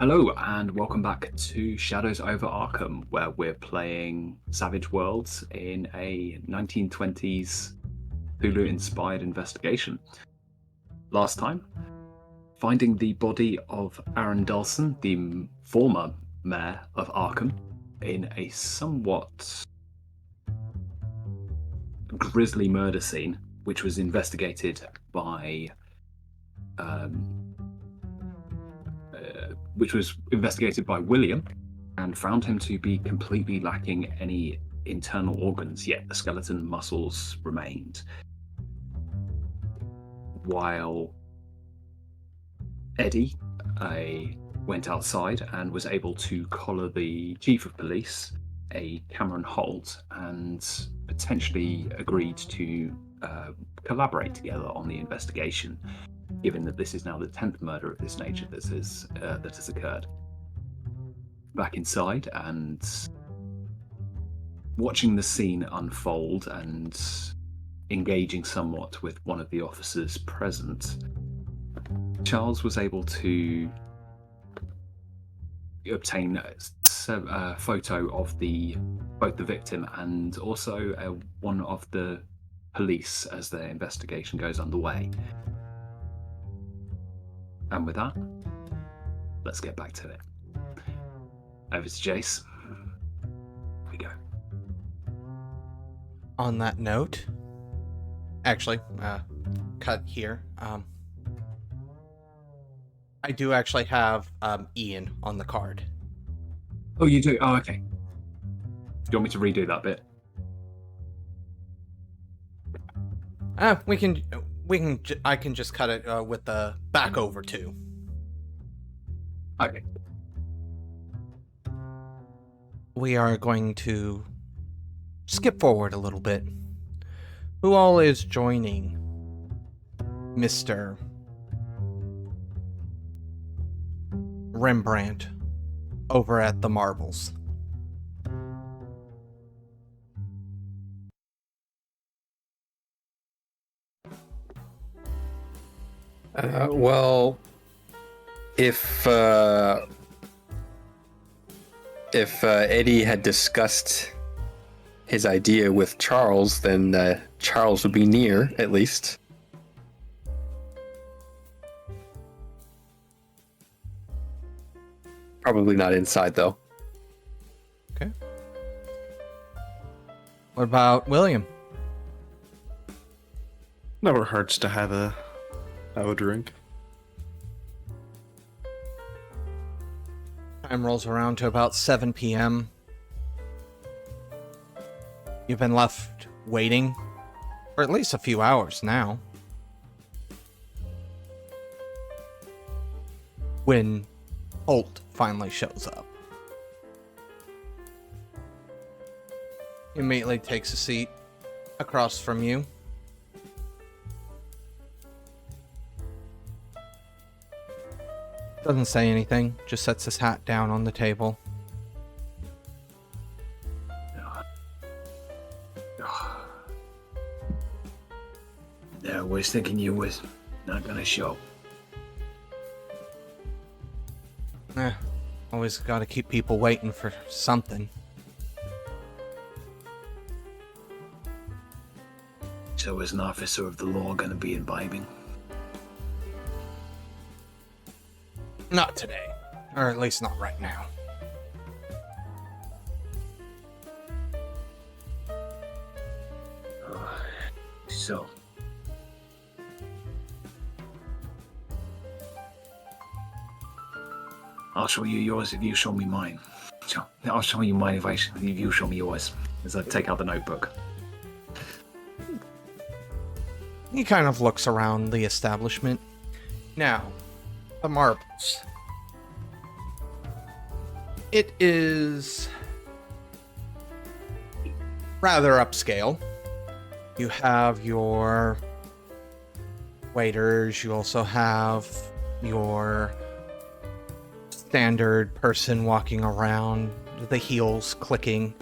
Hello, and welcome back to Shadows over Arkham, where we're playing Savage Worlds in a 1920s Cthulhu-inspired investigation. Last time, finding the body of Aaron Dawson, the former mayor of Arkham, in a somewhat grisly murder scene, which was investigated by William, and found him to be completely lacking any internal organs, yet the skeleton muscles remained. While Eddie went outside and was able to collar the chief of police, a Cameron Holt, and potentially agreed to collaborate together on the investigation, given that this is now the 10th murder of this nature that has occurred. Back inside and watching the scene unfold and engaging somewhat with one of the officers present, Charles was able to obtain a photo of both the victim and also one of the police as the investigation goes underway. And with that, let's get back to it. Over to Jace. Here we go. On that note, actually, cut here. I do actually have Ian on the card. Oh, you do? Oh, okay. Do you want me to redo that bit? I can just cut it with the back over too. Okay. We are going to skip forward a little bit. Who all is joining Mr. Rembrandt over at the Marbles? Well, if Eddie had discussed his idea with Charles, then Charles would be near, at least. Probably not inside, though. Okay. What about William? Never hurts to have a drink. Time rolls around to about 7 p.m. You've been left waiting for at least a few hours now. When Holt finally shows up. He immediately takes a seat across from you. Doesn't say anything, just sets his hat down on the table. Yeah, I was thinking you was not gonna show. Always gotta keep people waiting for something. So is an officer of the law gonna be imbibing? Not today. Or at least not right now. So. I'll show you yours if you show me mine. So, I'll show you mine if you show me yours. As I take out the notebook. He kind of looks around the establishment. Now, the Marbles. It is rather upscale. You have your waiters, you also have your standard person walking around, the heels clicking,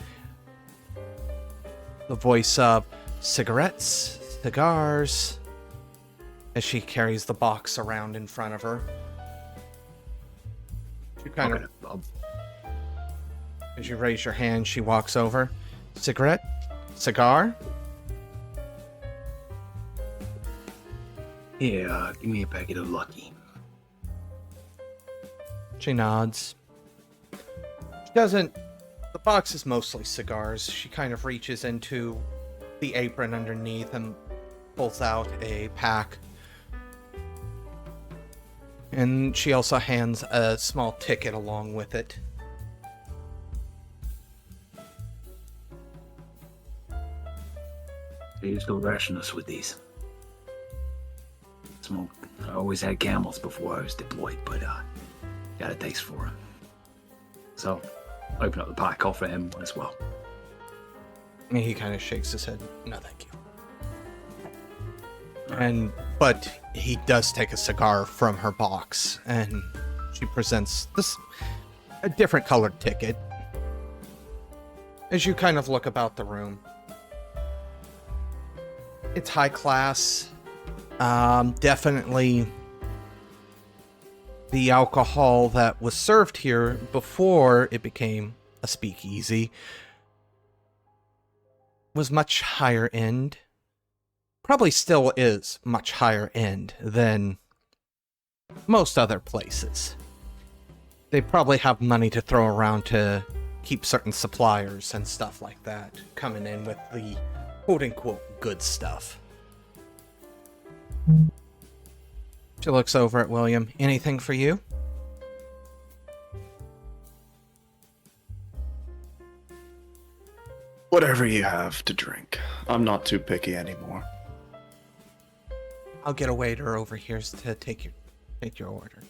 the voice of cigarettes, cigars, as she carries the box around in front of her. You kind Okay, of, as you raise your hand, she walks over. Cigarette? Cigar? Yeah, give me a packet of Lucky. She nods. She doesn't... The box is mostly cigars. She kind of reaches into the apron underneath and pulls out a pack. And she also hands a small ticket along with it. They used to ration us with these. I always had camels before I was deployed, but got a taste for them. So, open up the pack, offer him one as well. And he kind of shakes his head. No, thank you. But he does take a cigar from her box, and she presents a different colored ticket. As you kind of look about the room, it's high class. Definitely the alcohol that was served here before it became a speakeasy was much higher end. Probably still is much higher end than most other places. They probably have money to throw around to keep certain suppliers and stuff like that coming in with the quote-unquote good stuff. She looks over at William. Anything for you? Whatever you have to drink. I'm not too picky anymore. I'll get a waiter over here to take your order.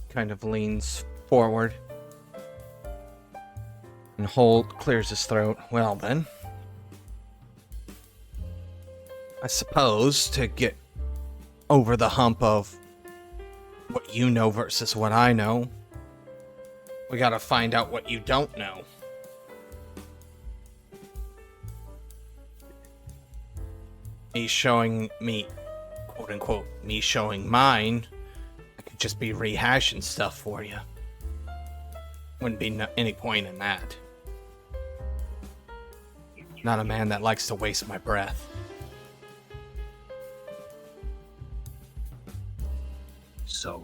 Kind of leans forward and clears his throat. Well then, I suppose to get over the hump of what you know versus what I know, we gotta find out what you don't know. Me showing me, quote unquote, me showing mine, I could just be rehashing stuff for you. Wouldn't be any point in that. Not a man that likes to waste my breath. So,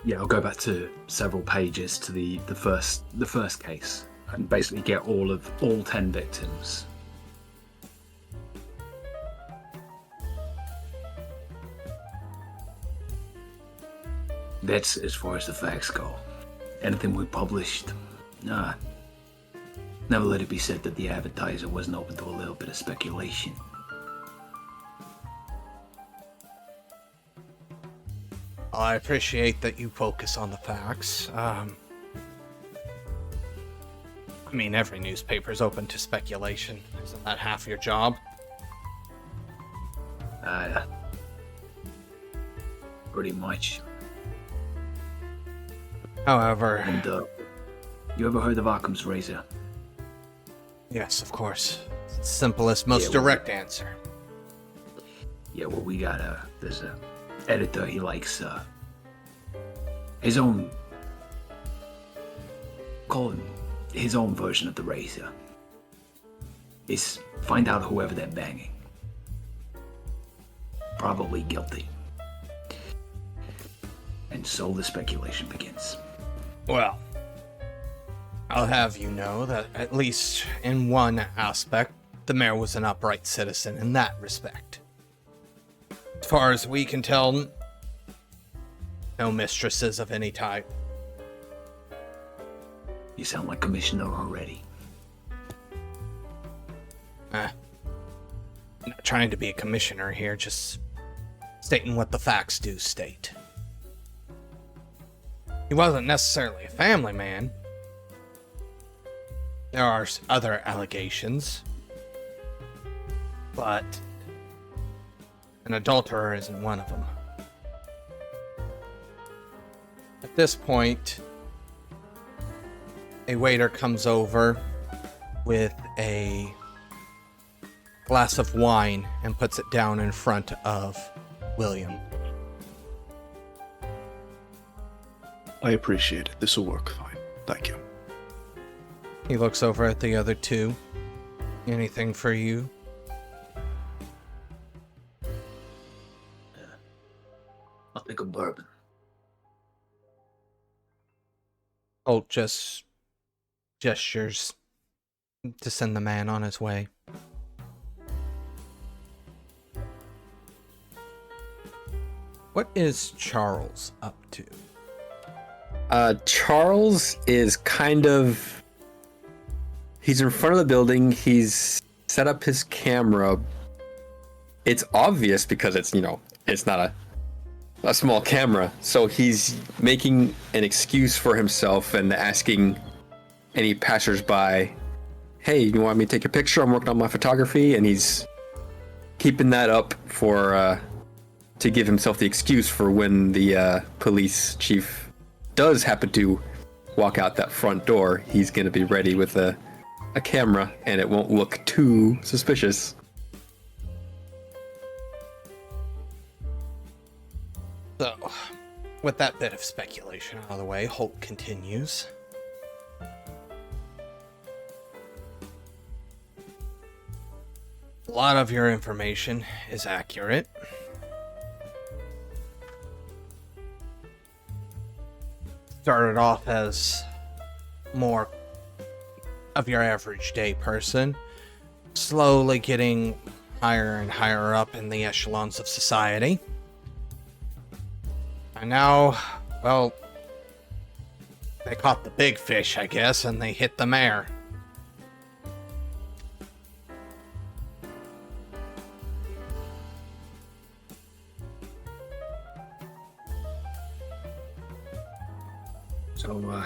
yeah, I'll go back to several pages to the first case and basically get all 10 victims. That's as far as the facts go. Anything we published, nah. Never let it be said that the advertiser wasn't open to a little bit of speculation. I appreciate that you focus on the facts. I mean, every newspaper's open to speculation. Isn't that half your job? Pretty much. However... And, you ever heard of Arkham's razor? Yes, of course. It's the simplest, most direct answer. Yeah, well, we got there's a editor, he likes, his own, call it his own version of the razor. Is find out whoever they're banging. Probably guilty. And so the speculation begins. Well, I'll have you know that, at least in one aspect, the mayor was an upright citizen in that respect. As far as we can tell, no mistresses of any type. You sound like Commissioner already. I'm not trying to be a commissioner here, just stating what the facts do state. He wasn't necessarily a family man. There are other allegations, but an adulterer isn't one of them. At this point, a waiter comes over with a glass of wine and puts it down in front of William. I appreciate it. This will work fine. Thank you. He looks over at the other two. Anything for you? I'll take a bourbon. Holt just gestures to send the man on his way. What is Charles up to? Charles is he's in front of the building. He's set up his camera. It's obvious because it's not a small camera. So he's making an excuse for himself and asking any passersby, hey, you want me to take a picture? I'm working on my photography. And he's keeping that up for to give himself the excuse for when the police chief does happen to walk out that front door. He's going to be ready with a camera and it won't look too suspicious. So, with that bit of speculation out of the way, Holt continues. A lot of your information is accurate. Started off as more of your average day person, slowly getting higher and higher up in the echelons of society. And now, well, they caught the big fish, I guess, and they hit the mare. So,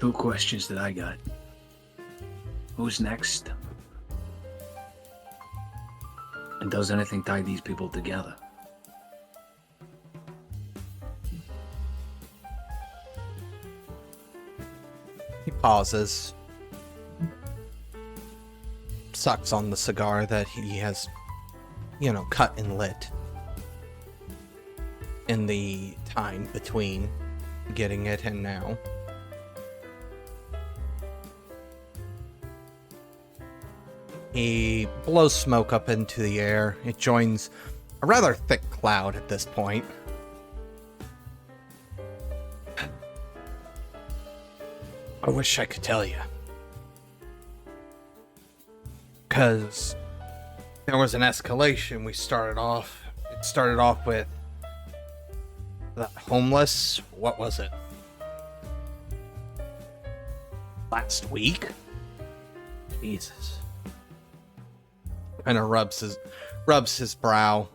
two questions that I got. Who's next? And does anything tie these people together? He pauses, sucks on the cigar that he has, cut and lit in the time between getting it and now. He blows smoke up into the air. It joins a rather thick cloud at this point. I wish I could tell you. Because there was an escalation. It started off with the homeless. What was it? Last week? Jesus. Kind of rubs his brow.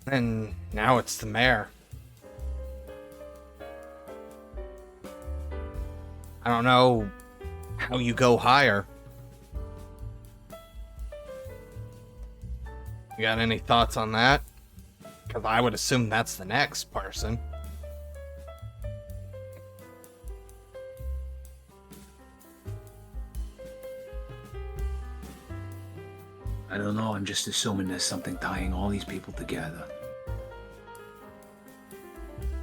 And now it's the mayor. I don't know how you go higher. You got any thoughts on that? Because I would assume that's the next person. I don't know, I'm just assuming there's something tying all these people together.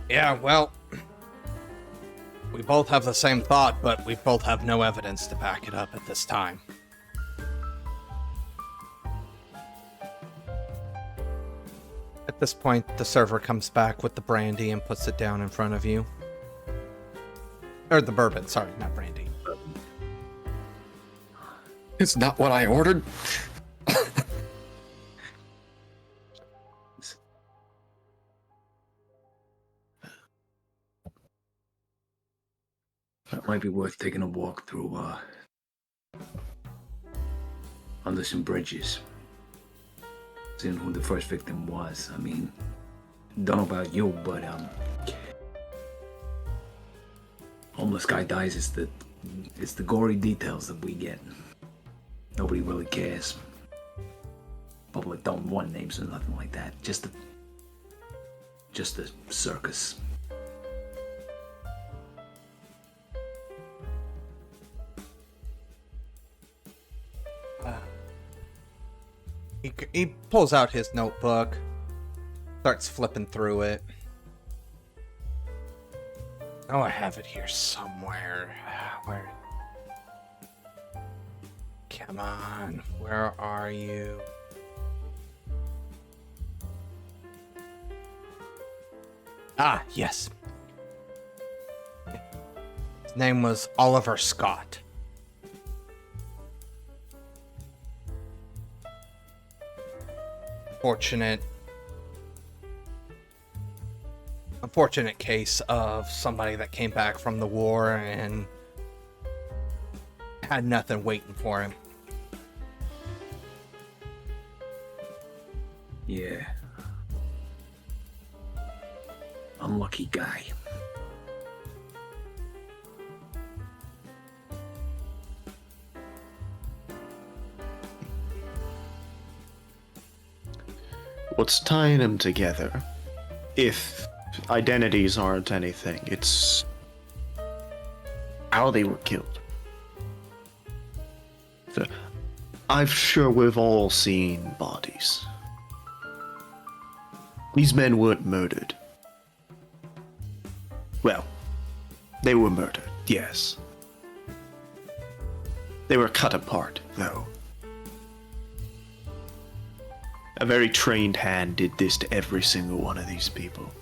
Yeah, well, we both have the same thought, but we both have no evidence to back it up at this time. At this point, the server comes back with the brandy and puts it down in front of you. Or the bourbon, sorry, not brandy. It's not what I ordered. It might be worth taking a walk through, under some bridges. Seeing who the first victim was. I mean, don't know about you, but, homeless guy dies, it's the gory details that we get. Nobody really cares. Public don't want names or nothing like that. Just a circus. He pulls out his notebook, starts flipping through it. Oh, I have it here somewhere. Where? Come on, where are you? Ah, yes. His name was Oliver Scott. Unfortunate case of somebody that came back from the war and had nothing waiting for him. Yeah. Unlucky guy. What's tying them together? If identities aren't anything, it's how they were killed. I'm sure we've all seen bodies. These men weren't murdered. Well, they were murdered, yes. They were cut apart, though. A very trained hand did this to every single one of these people.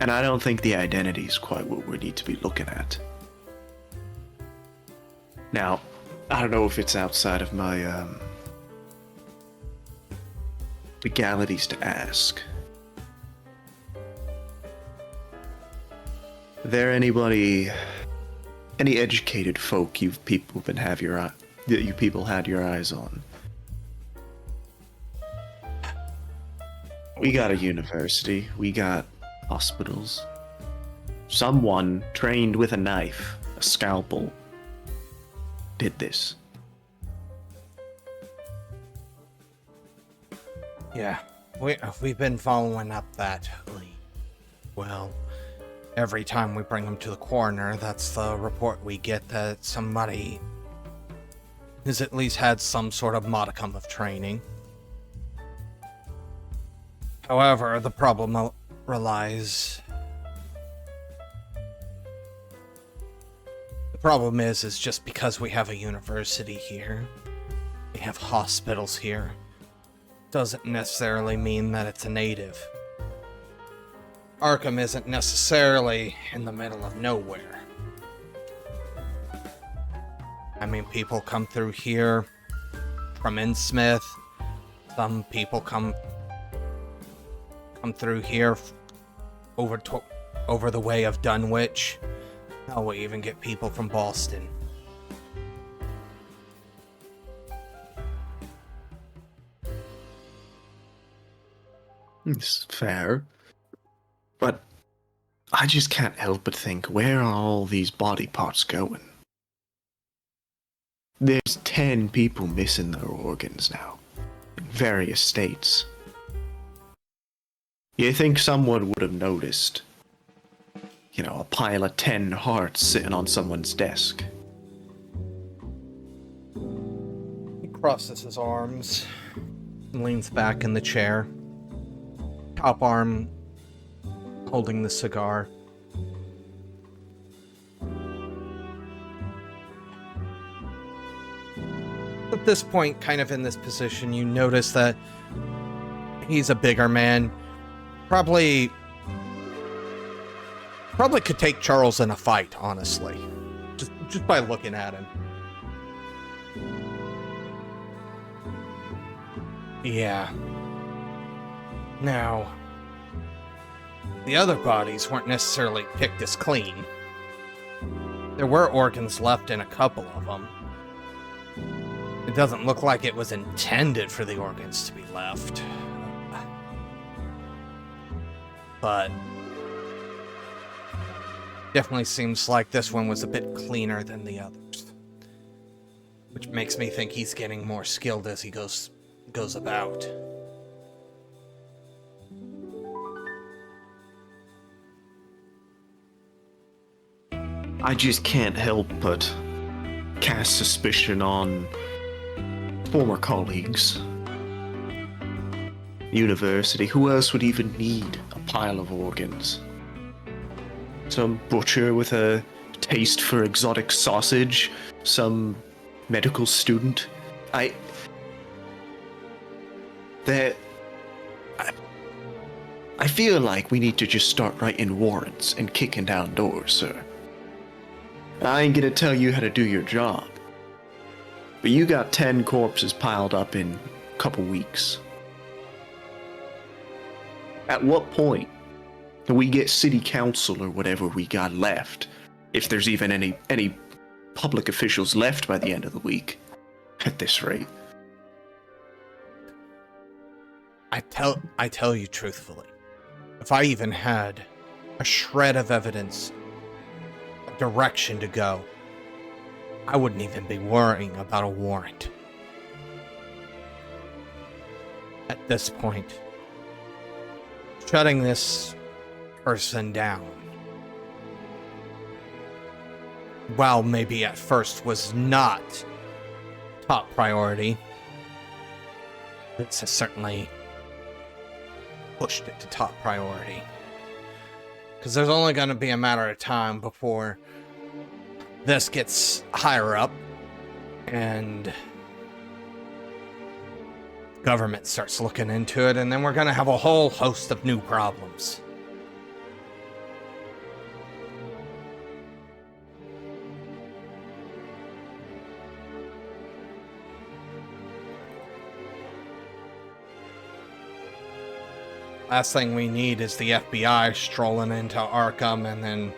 And I don't think the identity is quite what we need to be looking at. Now, I don't know if it's outside of my, legalities to ask. Are there any educated folk you people had your eyes on? We got a university, we got hospitals. Someone trained with a knife, a scalpel, did this. Yeah, we've been following up that lead. Well, every time we bring them to the coroner, that's the report we get, that somebody has at least had some sort of modicum of training. However, the problem relies... The problem is just because we have a university here, we have hospitals here, doesn't necessarily mean that it's a native. Arkham isn't necessarily in the middle of nowhere. I mean, people come through here from Innsmouth. Some people come through here over the way of Dunwich. Hell, we even get people from Boston. It's fair. But I just can't help but think, where are all these body parts going? There's 10 people missing their organs now, in various states. You think someone would have noticed, a pile of 10 hearts sitting on someone's desk? He crosses his arms and leans back in the chair. Top arm holding the cigar. At this point, kind of in this position, you notice that he's a bigger man. Probably could take Charles in a fight, honestly. Just by looking at him. Yeah. Now, the other bodies weren't necessarily picked as clean. There were organs left in a couple of them. It doesn't look like it was intended for the organs to be left. But definitely seems like this one was a bit cleaner than the others. Which makes me think he's getting more skilled as he goes about. I just can't help but cast suspicion on former colleagues. University, who else would even need a pile of organs? Some butcher with a taste for exotic sausage? Some medical student? I feel like we need to just start writing warrants and kicking down doors, sir. I ain't gonna tell you how to do your job, but you got 10 corpses piled up in a couple weeks. At what point do we get city council or whatever we got left, if there's even any public officials left by the end of the week, at this rate? I tell you truthfully, if I even had a shred of evidence, a direction to go, I wouldn't even be worrying about a warrant. At this point, shutting this person down, while maybe at first was not top priority, this has certainly pushed it to top priority. Because there's only going to be a matter of time before this gets higher up and government starts looking into it, and then we're going to have a whole host of new problems. Last thing we need is the FBI strolling into Arkham and then,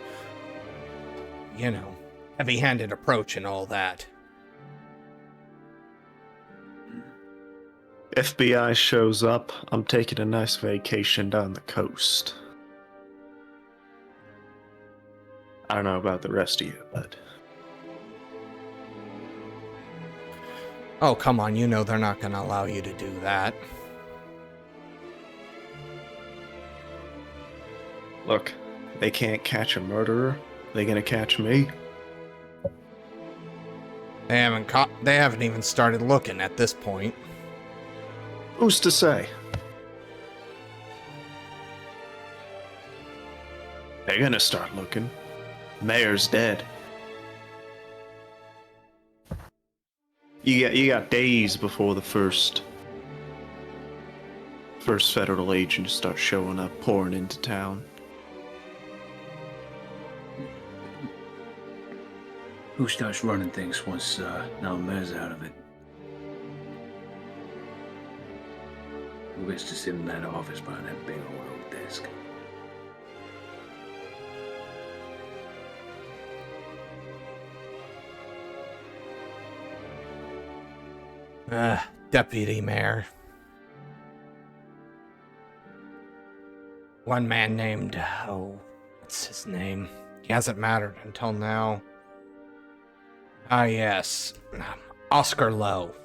you know, heavy-handed approach and all that. FBI shows up, I'm taking a nice vacation down the coast. I don't know about the rest of you, but... Oh, come on, you know they're not going to allow you to do that. Look, they can't catch a murderer. They gonna catch me? They haven't even started looking at this point. Who's to say? They're gonna start looking. Mayor's dead. You got days before the first federal agents start showing up, pouring into town. Who starts running things once now Mayor's out of it? Who gets to sit in that office behind that big old oak desk? Deputy Mayor. One man named, what's his name? He hasn't mattered until now. Ah, yes. Oscar Lowe.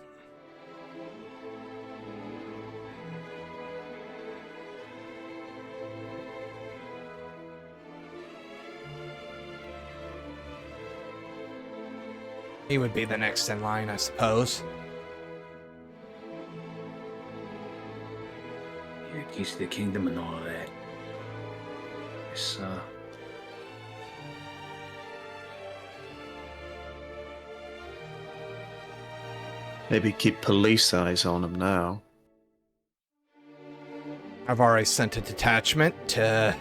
He would be the next in line, I suppose. Yeah, keys to the kingdom and all of that. It's, Maybe keep police eyes on him now. I've already sent a detachment to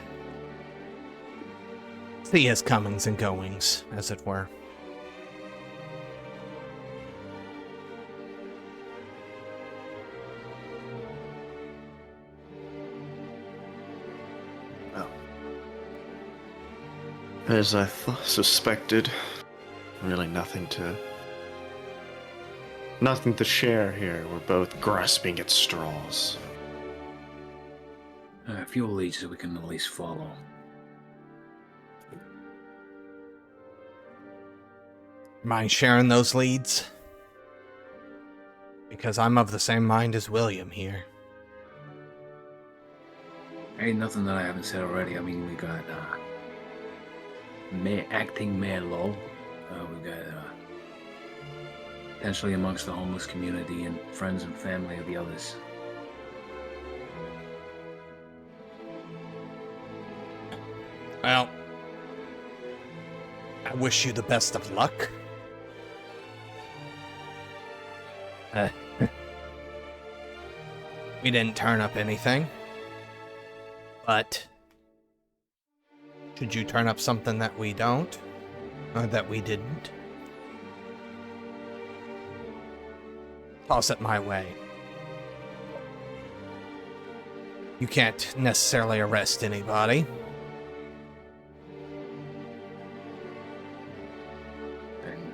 see his comings and goings, as it were. Well, as I suspected, really nothing to share here. We're both grasping at straws. a few leads that we can at least follow. Mind sharing those leads? Because I'm of the same mind as William here. Ain't nothing that I haven't said already. I mean, we got acting Mayor Lowe. We got Potentially amongst the homeless community and friends and family of the others. Well, I wish you the best of luck. We didn't turn up anything. But should you turn up something that we don't, or that we didn't, toss it my way. You can't necessarily arrest anybody. And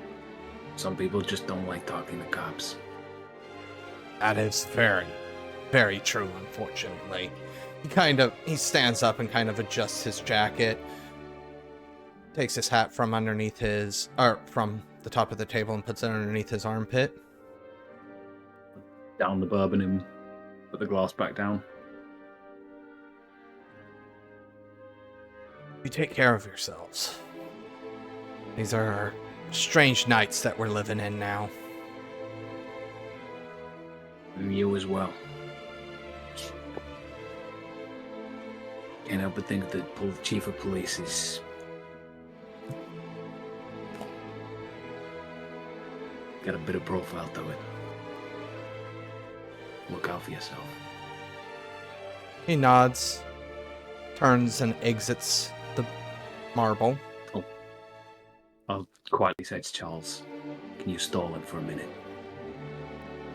some people just don't like talking to cops. That is very, very true, unfortunately. He stands up and kind of adjusts his jacket, takes his hat from underneath from the top of the table and puts it underneath his armpit. Down the bourbon and put the glass back down. You take care of yourselves. These are strange nights that we're living in now. And you as well. Can't help but think that the chief of police is got a bit of profile to it. Look out for yourself. He nods, turns and exits the marble. I'll quietly say to Charles, can you stall him for a minute?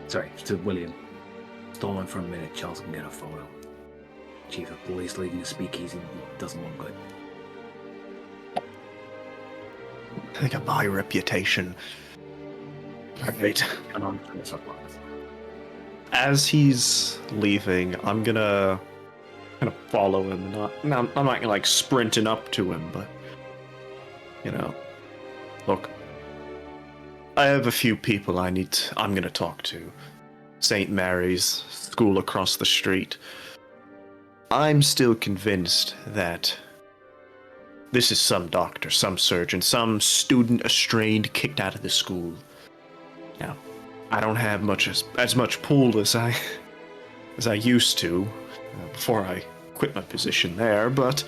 Sorry, to William. Stall him for a minute, Charles can get a photo. Chief of police leaving a speakeasy doesn't look good. I got my reputation. Alright. And I'm trying to suck lies. As he's leaving, I'm gonna kind of follow him. I'm not gonna like sprinting up to him, but look, I have a few people I'm gonna talk to. St. Mary's school across the street. I'm still convinced that this is some doctor, some surgeon, some student estranged, kicked out of the school. Now, I don't have as much pull as I used to before I quit my position there, but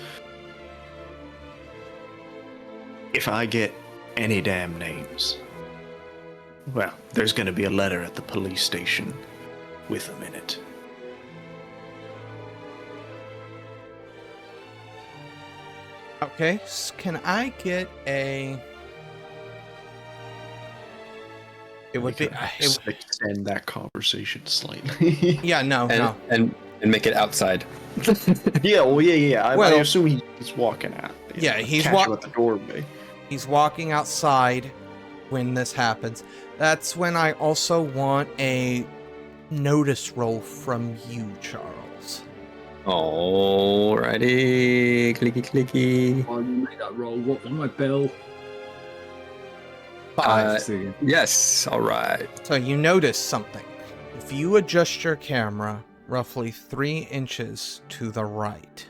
if I get any damn names, well, there's going to be a letter at the police station with them in it. Okay, can I get a... It would be... Extend that conversation slightly. Yeah, no. And make it outside. Yeah, I Well- assume he's walking out. Yeah, he's catch him at the doorway. He's walking outside when this happens. That's when I also want a notice roll from you, Charles. Alrighty, clicky clicky. Oh, you made that roll. What on my bill? Yes, alright. So you notice something. If you adjust your camera roughly 3 inches to the right,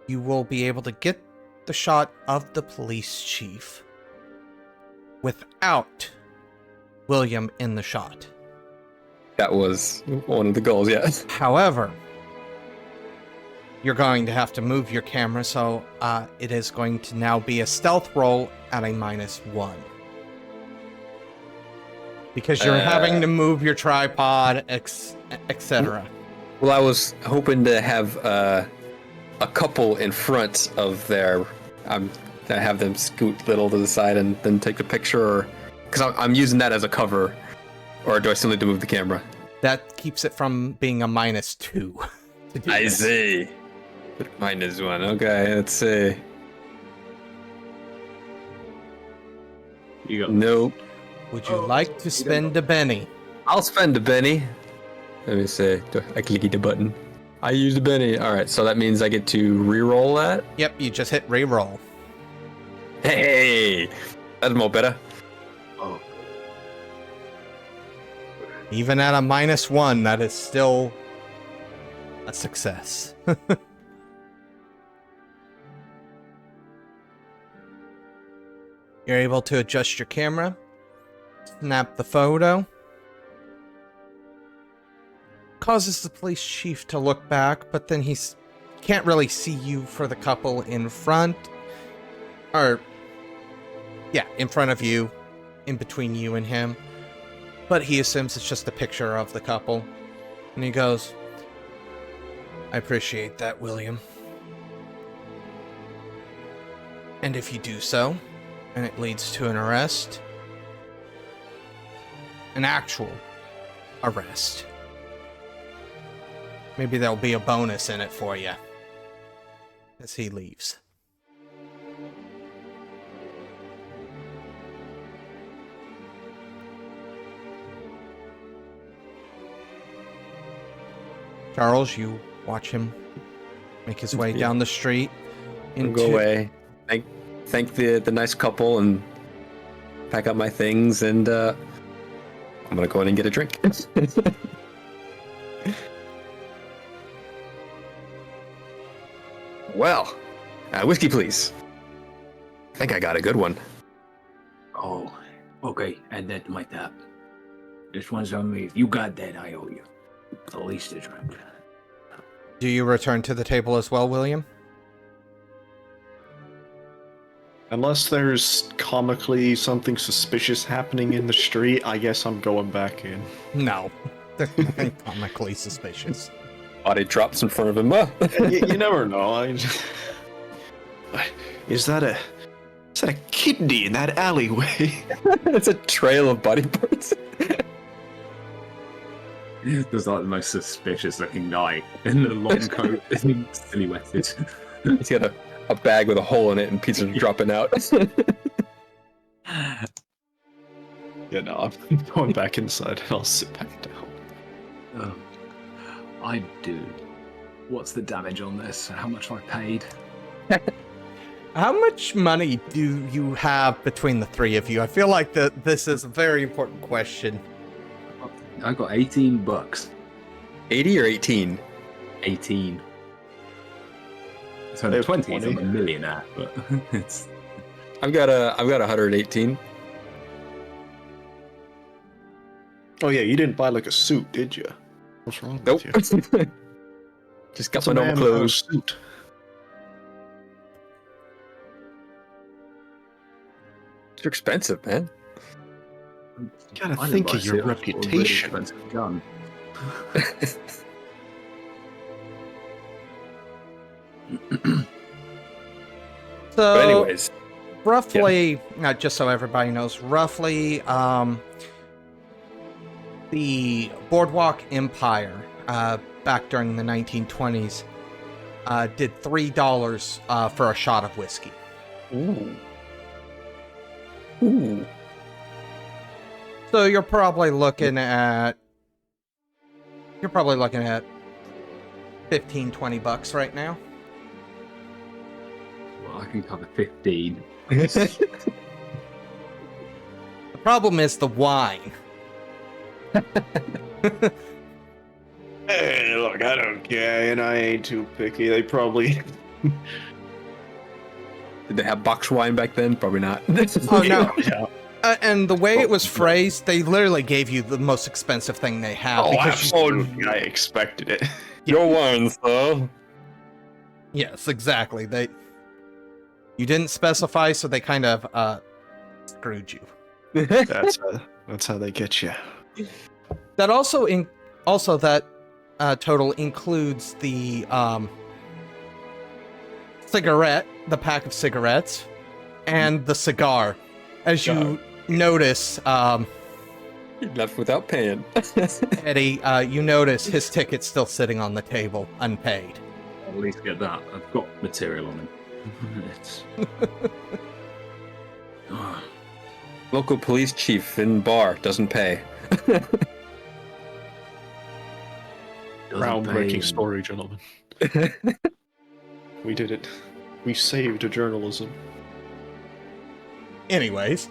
you will be able to get the shot of the police chief without William in the shot. That was one of the goals, yes. However, you're going to have to move your camera, so it is going to now be a stealth roll at a -1. Because you're having to move your tripod, etc. Well, I was hoping to have a couple in front of their... I have them scoot little to the side and then take the picture, because I'm using that as a cover. Or do I still need to move the camera? That keeps it from being a -2. to do I this. see. -1. Okay, let's see. You got Nope. Would you like to spend a penny? I'll spend a penny. Let me see. I click the button. I use the penny. Alright, so that means I get to re-roll that? Yep, you just hit re-roll. Hey! That's more better. Oh, Even at a -1, that is still a success. You're able to adjust your camera. snap the photo. Causes the police chief to look back, but then he can't really see you for the couple in front. Or, yeah, in front of you, in between you and him. But he assumes it's just a picture of the couple. And he goes, I appreciate that, William. And if you do so, and it leads to an arrest, an actual arrest, maybe there'll be a bonus in it for you as he leaves. Charles, you watch him make his way down the street. I'll go away. Thank the nice couple and pack up my things, and I'm gonna go ahead and get a drink. Well, whiskey, please. I think I got a good one. Oh, okay. And that my tab. This one's on me. If you got that, I owe you. At least a drink. Do you return to the table as well, William? Unless there's comically something suspicious happening in the street, I guess I'm going back in. No. They're nothing comically suspicious. Body drops in front of him. You never know. Is that a kidney in that alleyway? It's a trail of body parts. There's like the most suspicious looking guy in the long coat, silhouetted. He's got a bag with a hole in it and pieces are dropping out. Yeah, no, I'm going back inside and I'll sit back down. I do. What's the damage on this? How much have I paid? How much money do you have between the three of you? I feel like this is a very important question. I got $18. 80 or 18? 18. So the 20 is I'm a millionaire, but it's. I've got 118. Oh yeah, you didn't buy like a suit, did you? What's wrong Nope. with you? Just got What's a my man normal without a clothes. suit? They're expensive, man. You gotta I think buy of your a really reputation. expensive gun. So, But anyways, roughly, just so everybody knows, roughly, the Boardwalk Empire, back during the 1920s, did $3 for a shot of whiskey. ooh. So you're probably looking at 15, $20 right now. Well, I can cover 15. The problem is the wine. Hey, look, I don't care, and I ain't too picky. They probably. Did they have box wine back then? Probably not. Oh no. Yeah. And the way it was phrased, they literally gave you the most expensive thing they have. Oh, because absolutely. I expected it. Your wines, though. yes, exactly. You didn't specify, so they kind of screwed you. That's how they get you. That also that total includes the cigarette, the pack of cigarettes, and the cigar. As you notice, You're left without paying. Eddie, you notice his ticket's still sitting on the table, unpaid. At least get that. I've got material on him. It's... Oh, Local police chief in bar doesn't pay. doesn't Groundbreaking pay. story, gentlemen. We did it. We saved journalism. Anyways,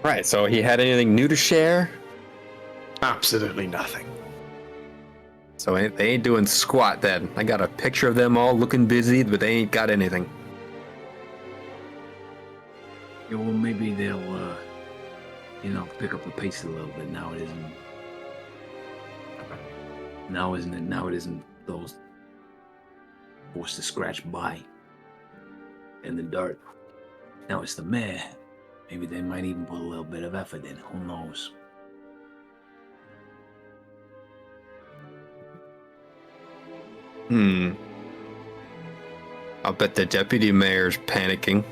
Right, so he had anything new to share? Absolutely nothing. So they ain't doing squat then. I got a picture of them all looking busy, but they ain't got anything. Yeah, well, maybe they'll, pick up the pace a little bit. Now it isn't those forced to scratch by in the dirt. Now it's the mayor. Maybe they might even put a little bit of effort in. Who knows? I'll bet the deputy mayor's panicking.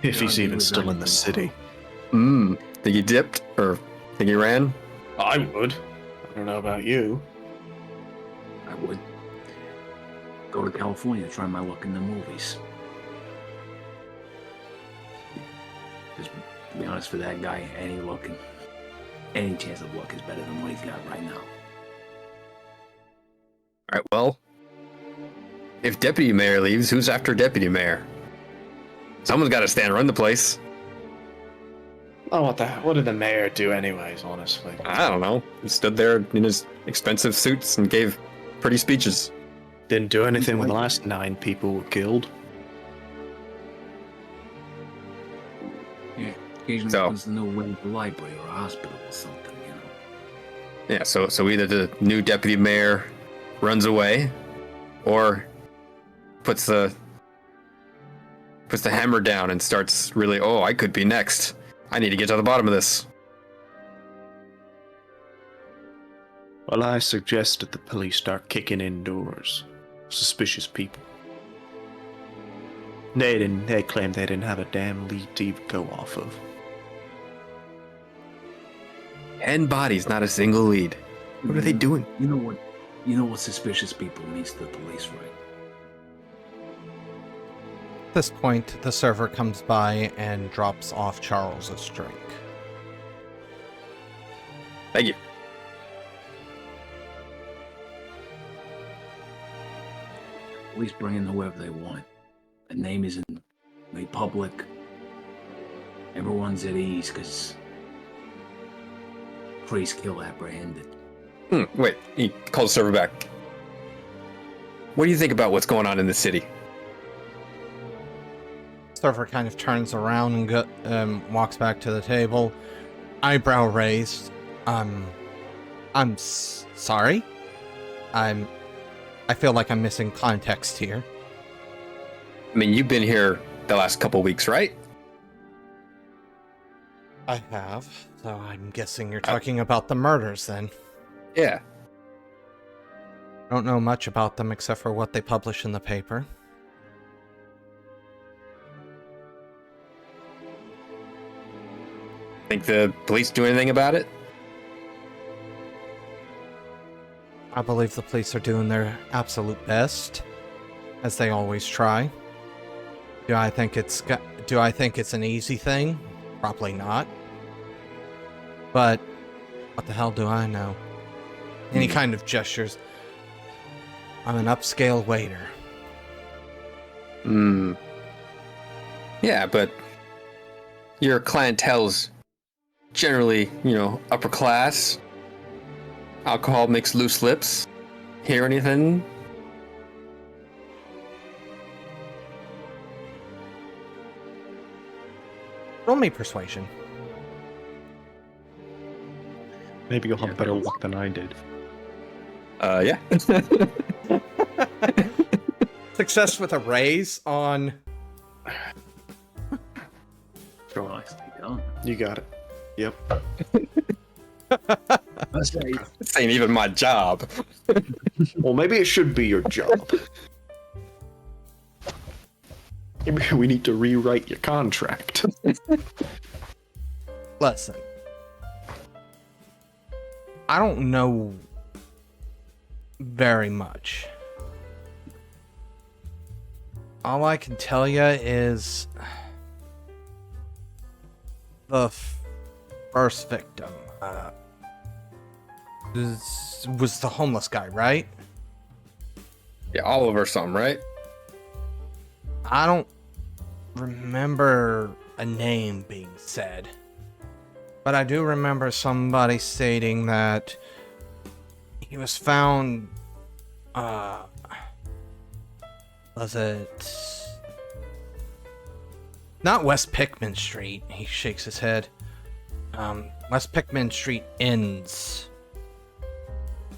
If he's even still in the city. Think he dipped? Or think he ran? I would. I don't know about you. I would go to California to try my luck in the movies. Because, to be honest, for that guy, any chance of luck is better than what he's got right now. Alright, well, if deputy mayor leaves, who's after deputy mayor? Someone's got to stand run the place. Oh, what did the mayor do anyways, honestly? I don't know. He stood there in his expensive suits and gave pretty speeches. Didn't do anything when the last 9 people were killed. Yeah, occasionally So- opens the new wing of a library or a hospital or something, Yeah, so either the new deputy mayor runs away, or puts the hammer down and starts really, I could be next. I need to get to the bottom of this. Well, I suggested the police start kicking in doors. Suspicious people. They claimed they didn't have a damn lead to even go off of. 10 bodies, not a single lead. What are they doing? You know what suspicious people means to the police, right? At this point, the server comes by and drops off Charles's drink. Thank you. Police bring in whoever they want. The name isn't made public. Everyone's at ease because Kill apprehended. Wait, he calls the server back. What do you think about what's going on in the city? Server kind of turns around and walks back to the table, eyebrow raised. Sorry. I feel like I'm missing context here. I mean, you've been here the last couple weeks, right? I have, so I'm guessing you're talking about the murders then. Yeah. Don't know much about them except for what they publish in the paper. Think the police do anything about it? I believe the police are doing their absolute best, as they always try. Do I think it's an easy thing? Probably not. But what the hell do I know? Any kind of gestures. I'm an upscale waiter. Yeah, but your clientele's generally, upper class. Alcohol makes loose lips. Hear anything? Roll me persuasion. Maybe you'll have better luck than I did. Yeah. Success with a raise on... Nicely done. You got it. Yep. That's right. This ain't even my job. Well, maybe it should be your job. Maybe we need to rewrite your contract. Listen. I don't know very much. All I can tell you is the first victim was the homeless guy, right? Yeah, Oliver something, right? I don't remember a name being said, but I do remember somebody stating that he was found, was it Not West Pickman Street. He shakes his head. West Pickman Street ends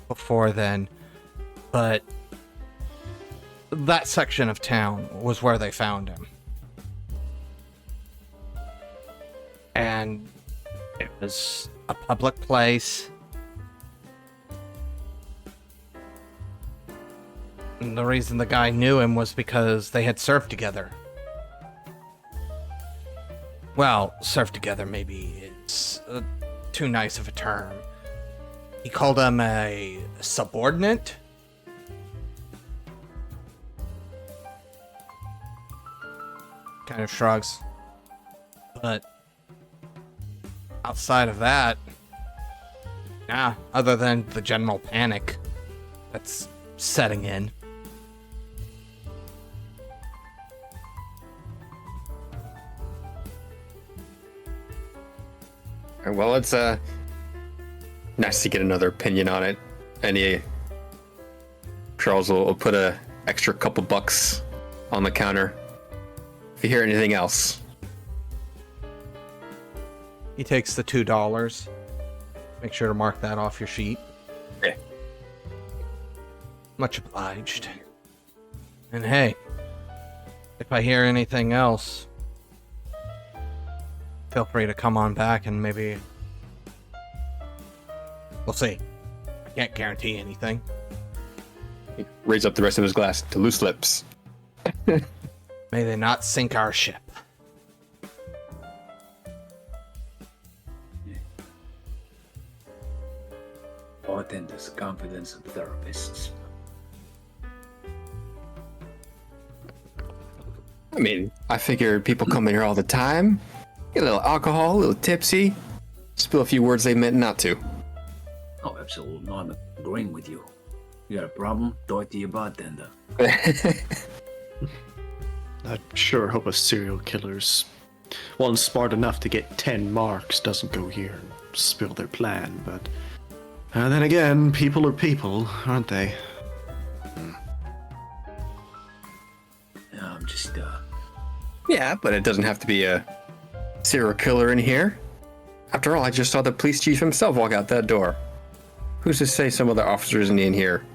before then, but that section of town was where they found him. And it was a public place. And the reason the guy knew him was because they had served together. Well, served together maybe it's too nice of a term. He called him a subordinate. Kind of shrugs. But outside of that, yeah, other than the general panic that's setting in. Well, it's nice to get another opinion on it. Charles will put a extra couple bucks on the counter if you hear anything else. He takes the $2. Make sure to mark that off your sheet. Okay. Much obliged. And hey, if I hear anything else, feel free to come on back and maybe... We'll see. I can't guarantee anything. He raised up the rest of his glass to loose lips. May they not sink our ship. Bartenders, confidence of therapists. I mean, I figure people come in here all the time, get a little alcohol, a little tipsy, spill a few words they meant not to. Oh, absolutely not. I'm agreeing with you. You got a problem? Talk to your bartender. I sure hope a serial killer's one smart enough to get 10 marks doesn't go here and spill their plan, but then again, people are people, aren't they? I'm just, Yeah, but it doesn't have to be a serial killer in here. After all, I just saw the police chief himself walk out that door. Who's to say some other officer isn't in here,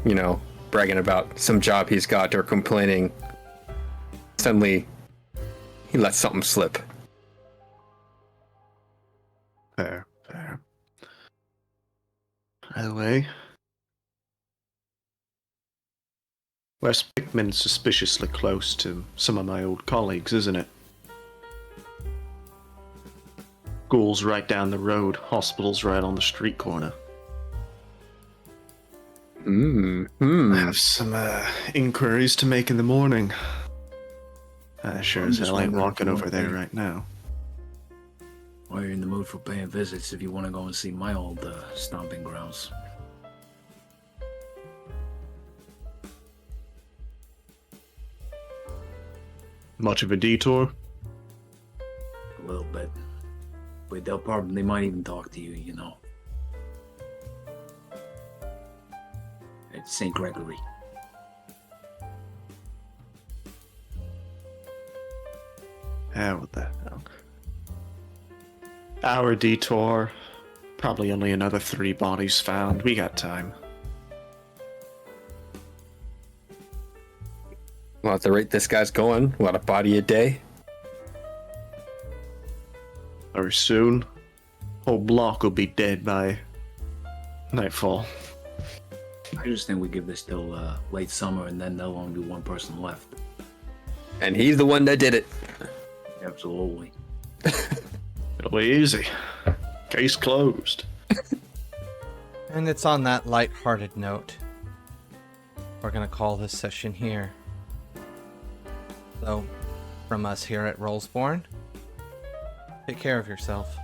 you know, bragging about some job he's got or complaining. Suddenly, he lets something slip. Fair. By the way, West Pickman's suspiciously close to some of my old colleagues, isn't it? School's right down the road, hospital's right on the street corner. I have some inquiries to make in the morning. Sure as hell ain't walking over there right now. Why are you in the mood for paying visits if you want to go and see my old stomping grounds? Much of a detour? A little bit. But they might even talk to you, you know. It's St. Gregory. What the hell? Hour detour. Probably only another 3 bodies found. We got time. Well, at the rate this guy's going, what, a body a day? Very soon, whole block will be dead by nightfall. I just think we give this till late summer and then there'll only be one person left. And he's the one that did it. Absolutely. It'll be easy. Case closed. And it's on that light-hearted note we're gonna call this session here. So, from us here at Rollsborne, take care of yourself.